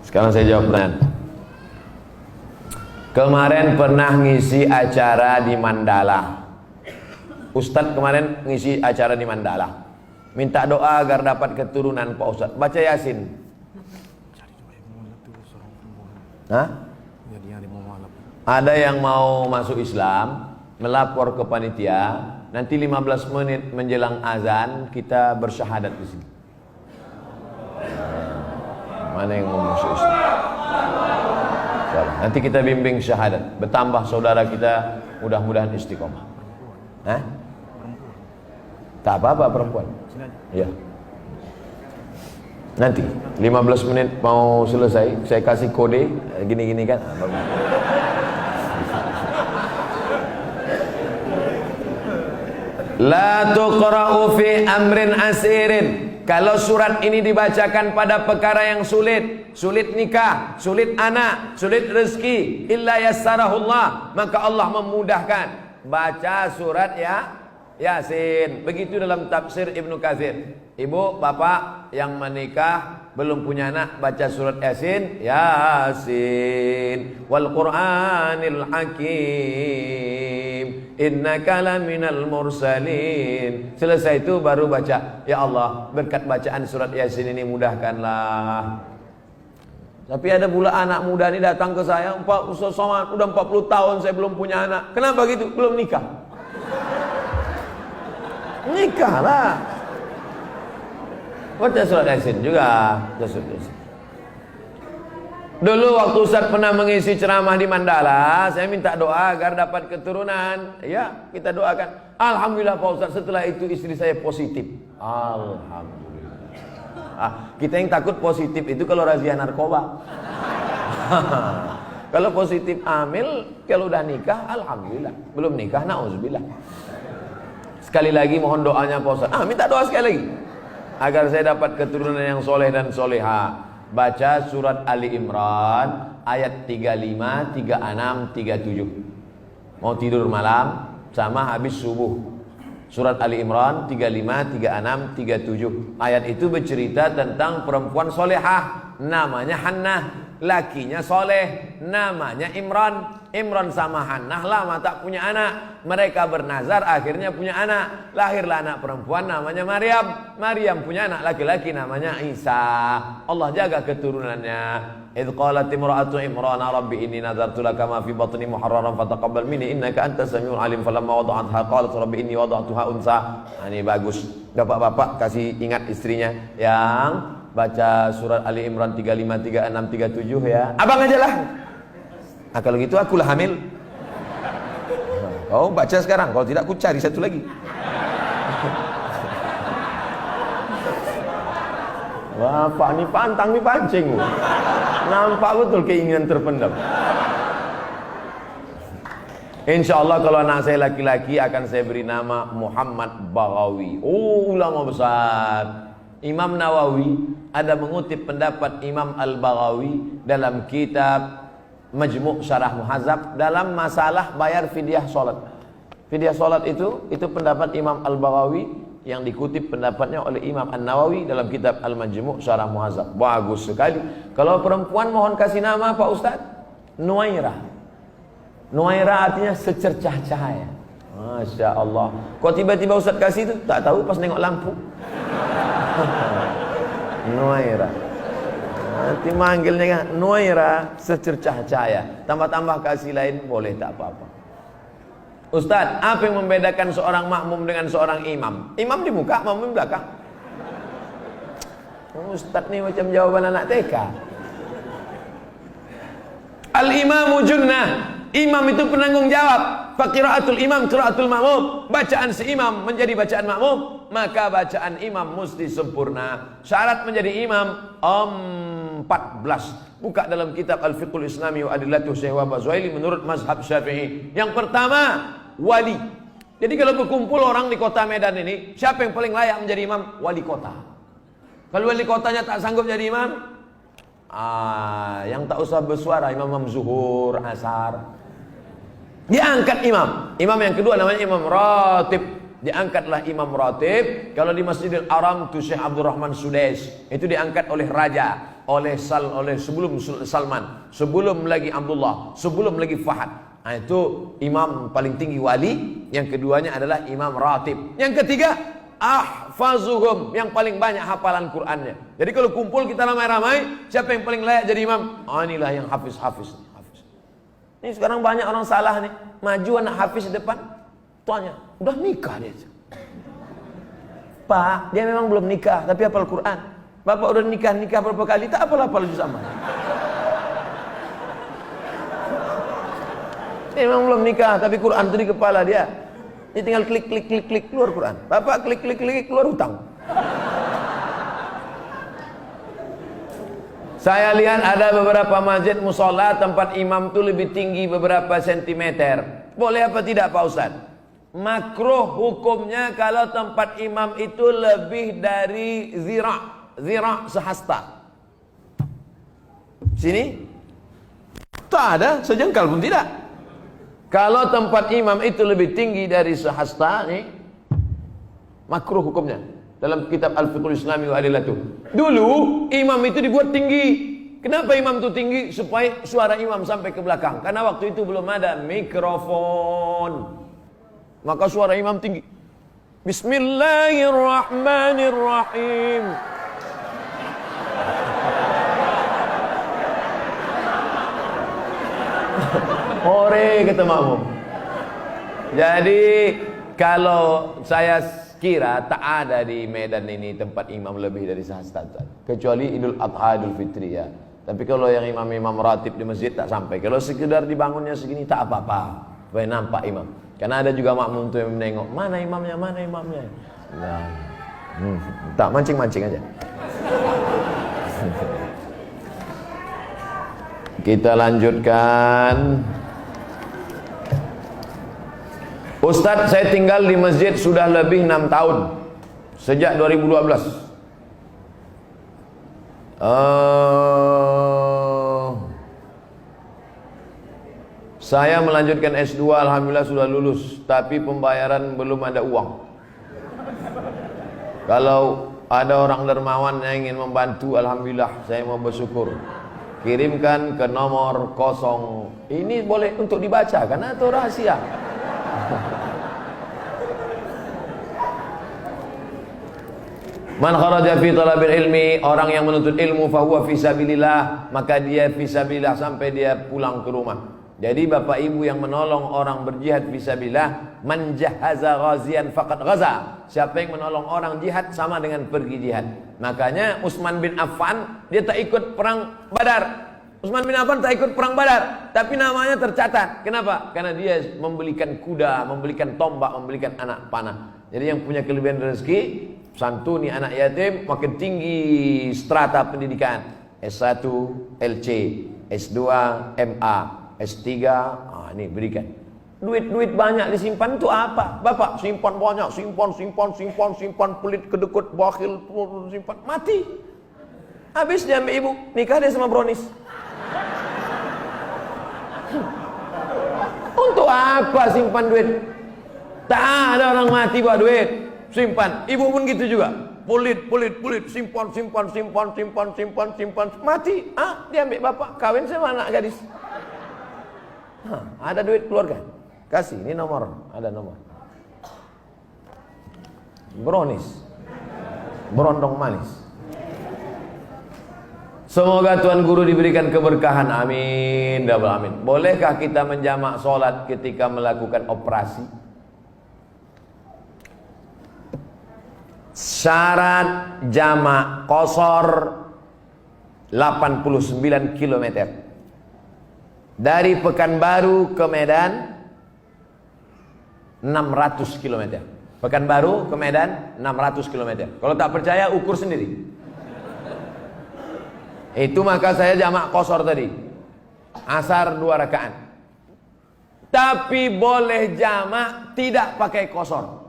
Sekarang saya jawab pertanyaan. Kemarin pernah ngisi acara di Mandala. Ustadz kemarin ngisi acara di Mandala. Minta doa agar dapat keturunan Pak Ustadz. Baca Yasin. Hah? Ada yang mau masuk Islam, melapor ke panitia. Nanti 15 menit menjelang azan kita bersyahadat di sini. Mana yang mau masuk Islam? Nanti kita bimbing syahadat. Bertambah saudara kita, mudah-mudahan istiqomah. Hah? Tak apa-apa perempuan. Ya. Nanti 15 menit mau selesai, saya kasih kode gini-gini kan. La tuqra'u fi amrin asirin. Kalau surat ini dibacakan pada perkara yang sulit, sulit nikah, sulit anak, sulit rezeki, illa yassarahullah, maka Allah memudahkan. Baca surat Yasin. Begitu dalam tafsir Ibnu Katsir. Ibu, bapak yang menikah belum punya anak, baca surat Yasin. Yasin wal Qur'anil Hakim, innaka laminal mursalin. Selesai itu baru baca, ya Allah, berkat bacaan surat Yasin ini mudahkanlah. Tapi ada pula anak muda ini datang ke saya, Pak Ustaz Somad, udah 40 tahun saya belum punya anak. Kenapa gitu? Belum nikah. Nikahlah. Baca surat Yasin juga. Dulu waktu Ustaz pernah mengisi ceramah di Mandala, saya minta doa agar dapat keturunan. Ya, kita doakan. Alhamdulillah Pak Ustaz, setelah itu istri saya positif. Alhamdulillah. Kita yang takut positif itu kalau razia narkoba. Kalau positif hamil, kalau udah nikah, alhamdulillah. Belum nikah, na'udzubillah. Sekali lagi mohon doanya Pak Ustaz. Minta doa sekali lagi agar saya dapat keturunan yang soleh dan soleha. Baca surat Ali Imran ayat 35, 36, 37. Mau tidur malam sama habis subuh. Surat Ali Imran 35, 36, 37. Ayat itu bercerita tentang perempuan solehah, namanya Hannah. Lakinya soleh, namanya Imran. Imran sama Hannah lama tak punya anak. Mereka bernazar, akhirnya punya anak. Lahirlah anak perempuan namanya Maryam. Maryam punya anak laki-laki namanya Isa. Allah jaga keturunannya. Idh qalat imra'atu Imran rabbi inni nadartu laka ma fi batni muharraran fataqabbal minni innaka antas samiul alim. Falamma wada'atha qalat rabbi inni wada'tuha unsa. Ini bagus. Bapak-bapak kasih ingat istrinya yang baca surat Ali Imran 35, 36, 37 ya. Abang aja lah. Kalau gitu akulah hamil. Kau baca sekarang, kalau tidak aku cari satu lagi. Bapak ini pantang nih pancing. Nampak betul keinginan terpendam. Insya Allah kalau anak saya laki-laki akan saya beri nama Muhammad Baghawi. Ulama besar. Imam Nawawi ada mengutip pendapat Imam Al-Baghawi dalam kitab Majmu' Syarah Muhadzab dalam masalah bayar fidyah salat. Fidyah salat itu pendapat Imam Al-Baghawi yang dikutip pendapatnya oleh Imam An-Nawawi dalam kitab Al-Majmu' Syarah Muhadzab. Bagus sekali. Kalau perempuan mohon kasih nama Pak Ustaz, Nuairah. Nuairah artinya secercah cahaya. Masya Allah. Kok tiba-tiba Ustaz kasih itu? Tak tahu pas nengok lampu. Nuairah. Nanti manggilnya kan Nuairah, secercah cahaya. Tambah-tambah kasih lain boleh, tak apa-apa. Ustaz, apa yang membedakan seorang makmum dengan seorang imam? Imam di muka, makmum di belakang. Ustaz nih macam jawaban anak TK. Al-imamu junnah. Imam itu penanggung jawab. Faqiraatul imam qiraatul makmum. Bacaan si imam menjadi bacaan makmum, maka bacaan imam mesti sempurna. Syarat menjadi imam 14. Buka dalam kitab Al-Fiqhul Islami wa Adillatuh Syekh Wahab Zuhaili menurut mazhab Syafi'i. Yang pertama, wali. Jadi kalau berkumpul orang di kota Medan ini, siapa yang paling layak menjadi imam? Wali kota. Kalau wali kotanya tak sanggup jadi imam, yang tak usah bersuara, imam zuhur, asar. Diangkat imam. Imam yang kedua namanya imam ratib. Diangkatlah imam ratib. Kalau di Masjidil Haram itu Syekh Abdurrahman Sudais, itu diangkat oleh raja. oleh sebelum Salman, sebelum lagi Abdullah, sebelum lagi Fahad. Nah, itu imam paling tinggi wali. Yang keduanya adalah imam ratib. Yang ketiga, ahfazuhum, yang paling banyak hafalan Qur'annya. Jadi kalau kumpul kita ramai-ramai, siapa yang paling layak jadi imam? Inilah yang hafiz. Ini sekarang banyak orang salah nih. Maju anak hafiz di depan, tuanya udah nikah dia. Pak, dia memang belum nikah tapi hafal Quran. Bapak udah nikah berapa kali, tak hafal juz amma. Dia memang belum nikah tapi Quran itu di kepala dia. Dia tinggal klik keluar Quran. Bapak klik keluar hutang. Saya lihat ada beberapa masjid musola tempat imam itu lebih tinggi beberapa sentimeter. Boleh apa tidak Pak Ustaz? Makruh hukumnya kalau tempat imam itu lebih dari zira' sehasta. Sini tak ada sejengkal pun tidak. Kalau tempat imam itu lebih tinggi dari sehasta nih, makruh hukumnya. Dalam kitab Al-Fiqhul Islami wa Adillatuh. Dulu imam itu dibuat tinggi. Kenapa imam itu tinggi? Supaya suara imam sampai ke belakang. Karena waktu itu belum ada mikrofon. Maka suara imam tinggi. Bismillahirrahmanirrahim. Ore kata makmum. Jadi kalau saya kira tak ada di Medan ini tempat imam lebih dari sehasta, kecuali Idul Adha, Idul Fitri ya. Tapi kalau yang imam-imam ratib di masjid tak sampai. Kalau sekedar dibangunnya segini tak apa-apa, supaya nampak imam. Karena ada juga makmum tuh yang menengok, mana imamnya. Nah, tak mancing-mancing aja. Kita lanjutkan. Ustadz, saya tinggal di masjid sudah lebih 6 tahun. Sejak 2012. Saya melanjutkan S2, alhamdulillah sudah lulus. Tapi pembayaran belum ada uang. Kalau ada orang dermawan yang ingin membantu, alhamdulillah saya mau bersyukur. Kirimkan ke nomor 0. Ini boleh untuk dibaca karena itu rahasia. Man kharaja fi talabil ilmi, orang yang menuntut ilmu fahuwa fi sabilillah, maka dia fi sabilillah sampai dia pulang ke rumah. Jadi bapak ibu yang menolong orang berjihad fi sabilillah, man jahaza ghazian faqad ghaza. Siapa yang menolong orang jihad sama dengan pergi jihad. Makanya Utsman bin Affan dia tak ikut perang Badar. Utsman bin Affan tak ikut perang Badar, tapi namanya tercatat. Kenapa? Karena dia membelikan kuda, membelikan tombak, membelikan anak panah. Jadi yang punya kelebihan rezeki, santuni anak yatim, makin tinggi strata pendidikan. S1, LC, S2, MA, S3, ini berikan. Duit banyak disimpan itu apa? Bapak simpan banyak, simpan, pelit, kedekut, bakhil, simpan, mati. Habis dia ambil ibu, nikah dia sama Bronis. Untuk apa simpan duit? Tak ada orang mati buat duit. Simpan. Ibu pun gitu juga. Pelit, simpan, mati. Dia ambil bapak, kawin sama anak gadis. Ada duit keluarga. Kasih, ini nomor, ada nomor. Bronis. Berondong manis. Semoga Tuan Guru diberikan keberkahan, amin. Amin. Bolehkah kita menjamak sholat ketika melakukan operasi? Syarat jamak qashar 89 km. Dari Pekanbaru ke Medan 600 km. Pekanbaru ke Medan 600 km. Kalau tak percaya ukur sendiri. Itu maka saya jamak qashar tadi. Asar 2 rakaat. Tapi boleh jamak tidak pakai qashar.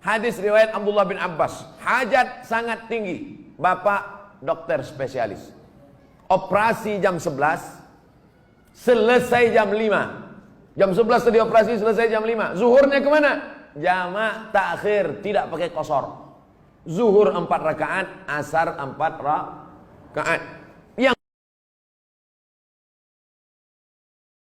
Hadis riwayat Abdullah bin Abbas. Hajat sangat tinggi. Bapak dokter spesialis. Operasi jam 11. Selesai jam 5. Jam 11 tadi operasi, selesai jam 5. Zuhurnya kemana? Jamak takhir, tidak pakai qashar. Zuhur 4 rakaat, asar 4 rakaat.